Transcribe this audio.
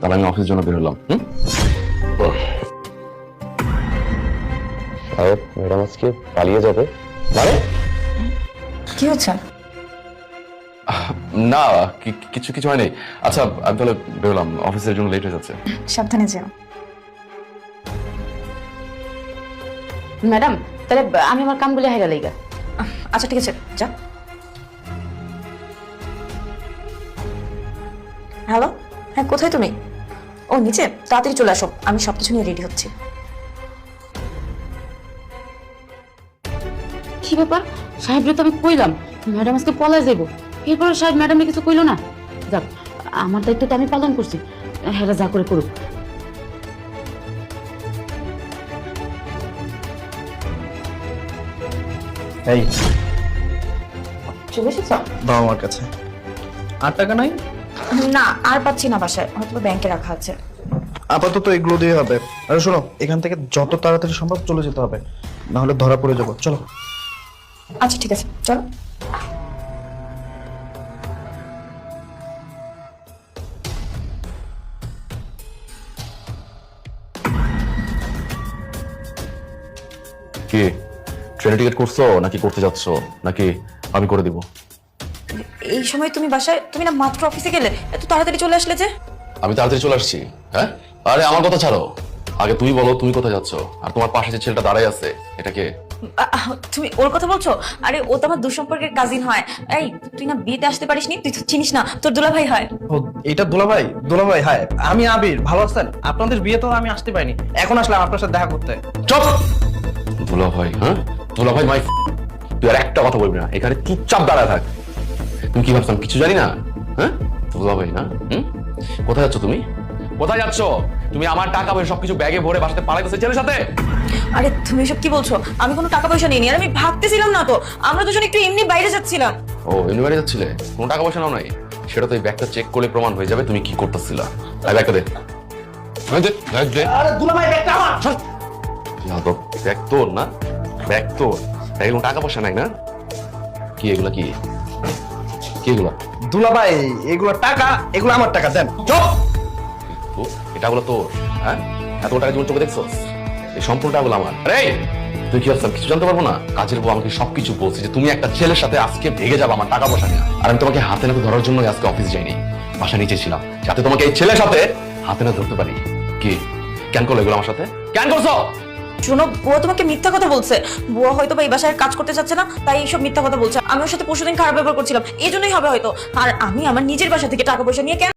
তাহলে আমি অফিসের জন্য বের হলাম। সাহেব, ম্যাডাম আজকে পালিয়ে যাবে মানে? কি হচ্ছে? না, কিছু কিছু হয়নি। আচ্ছা, আমি তাহলে বেরোলাম, অফিসের জন্য লেট হয়ে যাচ্ছে। সাবধানে যেও। ম্যাডাম, তাহলে আমি আমার কামগুলো হেরা লাইগা। আচ্ছা ঠিক আছে, যা। হ্যালো, হ্যাঁ কোথায় তুমি? ও নিচে, তাড়াতাড়ি চলে আসো, আমি সবকিছু নিয়ে রেডি হচ্ছি। কি ব্যাপার? সাহেবরে তো আমি কইলাম ম্যাডাম আজকে পলায় যাইব, এরপরে সাহেব ম্যাডামে কিছু কইলো না। যাক, আমার দায়িত্ব তো আমি পালন করছি, হেরা যা করে করুক। এই চলে এসেছো? দাও আমার কাছে। 8 টাকা নাই? না, আর পাচ্ছি না, বাসায় হয়তো ব্যাংকে রাখা আছে। আপাতত এগুলো দিয়ে হবে। আরে শোনো, এখান থেকে যত তাড়াতাড়ি সম্ভব চলে যেতে হবে, না হলে ধরা পড়ে যাবো। চলো। আচ্ছা ঠিক আছে, চলো। কি ট্রেনে টিকিট করছো নাকি করতে যাচ্ছ, নাকি আমি করে দিব? এই সময় তুমি বাসায়? তুমি না মাত্র অফিসে গেলে, এত তাড়াতাড়ি চলে আসলে যে? আমি তাড়াতাড়ি চলে আসছি। হ্যাঁ, আরে আমার কথা ছাড়ো, আগে তুমি বলো তুমি কোথায় যাচ্ছ, আর তোমার পাশে যে ছেলেটা দাঁড়ায় আছে এটা কে? তুমি ওর কথা বলছো? আরে ও তো আমার দুঃসম্পর্কের কাজিন হয়। এই, তুই না বিয়েতে আসতে পারিসনি? তুই তো চিনিস না, তোর দুলাভাই হয়। ও, এটা দুলাভাই? দুলাভাই, হাই, আমি আবির। ভালো আছেন? আপনাদের বিয়ে তো আমি আসতে পারিনি, এখন আসলাম আপনার সাথে দেখা করতে। চুপ! দুলা ভাই? হ্যাঁ, দুলা ভাই মাই। তুই আর একটা কথা বলবি না, এখানে চুপচাপ দাঁড়ায় থাক। তুমি কি ভাবছো আমি কিছু জানি না? হ্যাঁ, দুলা ভাই না? কোথায় যাচ্ছ তুমি? কোথায় যাচ্ছ তুমি? আমার টাকা পয়সা সবকিছু ব্যাগে ভরে বাসাতে পালাইতেছে ছেলের সাথে। আরে তুমি এসব কি বলছো? আমি কোনো টাকা পয়সা নিইনি, আর আমি ভাবতেছিলাম না তো, আমরা দুজন একটু এমনি বাইরে যাচ্ছিলাম। ও, এমনি বাড়ি যাচ্ছিলে? কোনো টাকা পয়সা নাও নাই? সেটা তো এই ব্যাগটা চেক করলে প্রমাণ হয়ে যাবে তুমি কি করতেছিলা। এই ব্যাগটা দে। এই দে, ব্যাগ দে। আরে দুলাভাই, ব্যাগটা আমার। যাদব, ব্যাগ তোর না? ব্যাগ তোর, ব্যাগে কোনো টাকা পয়সা নাই না? কি এগুলা? কি কি এগুলা? দুলাভাই, এগুলো টাকা, এগুলো আমার টাকা, দেন। চুপ! এটা গুলো তোর? হ্যাঁ, এত টাকা জীবন চোখে দেখছো? এই সম্পূর্ণ টাকাগুলো আমার। আরে তুই কি ভাবছিস কিছু জানতে পারবো না? কাজের বউ আমাকে সবকিছু বলছে যে তুমি একটা ছেলের সাথে আজকে ভেগে যাবে আমার টাকা পয়সা নিয়ে। আর আমি তোমাকে হাতে নাতে ধরার জন্য আজকে অফিস যাইনি, বাসা নিচে ছিলাম, যাতে তোমাকে এই ছেলের সাথে হাতে না ধরতে পারি। কি কেন করলো এগুলো আমার সাথে? কেন করছো? শোনো, বুয়া তোমাকে মিথ্যা কথা বলছে। বুয়া হয়তো বা এই বাসায় কাজ করতে চাচ্ছে না, তাই এইসব মিথ্যা কথা বলছে। আমি ওর সাথে পরশুদিন খারাপ ব্যবহার করছিলাম, এই জন্যই হবে হয়তো। আর আমি আমার নিজের বাসা থেকে টাকা পয়সা নিয়ে কেন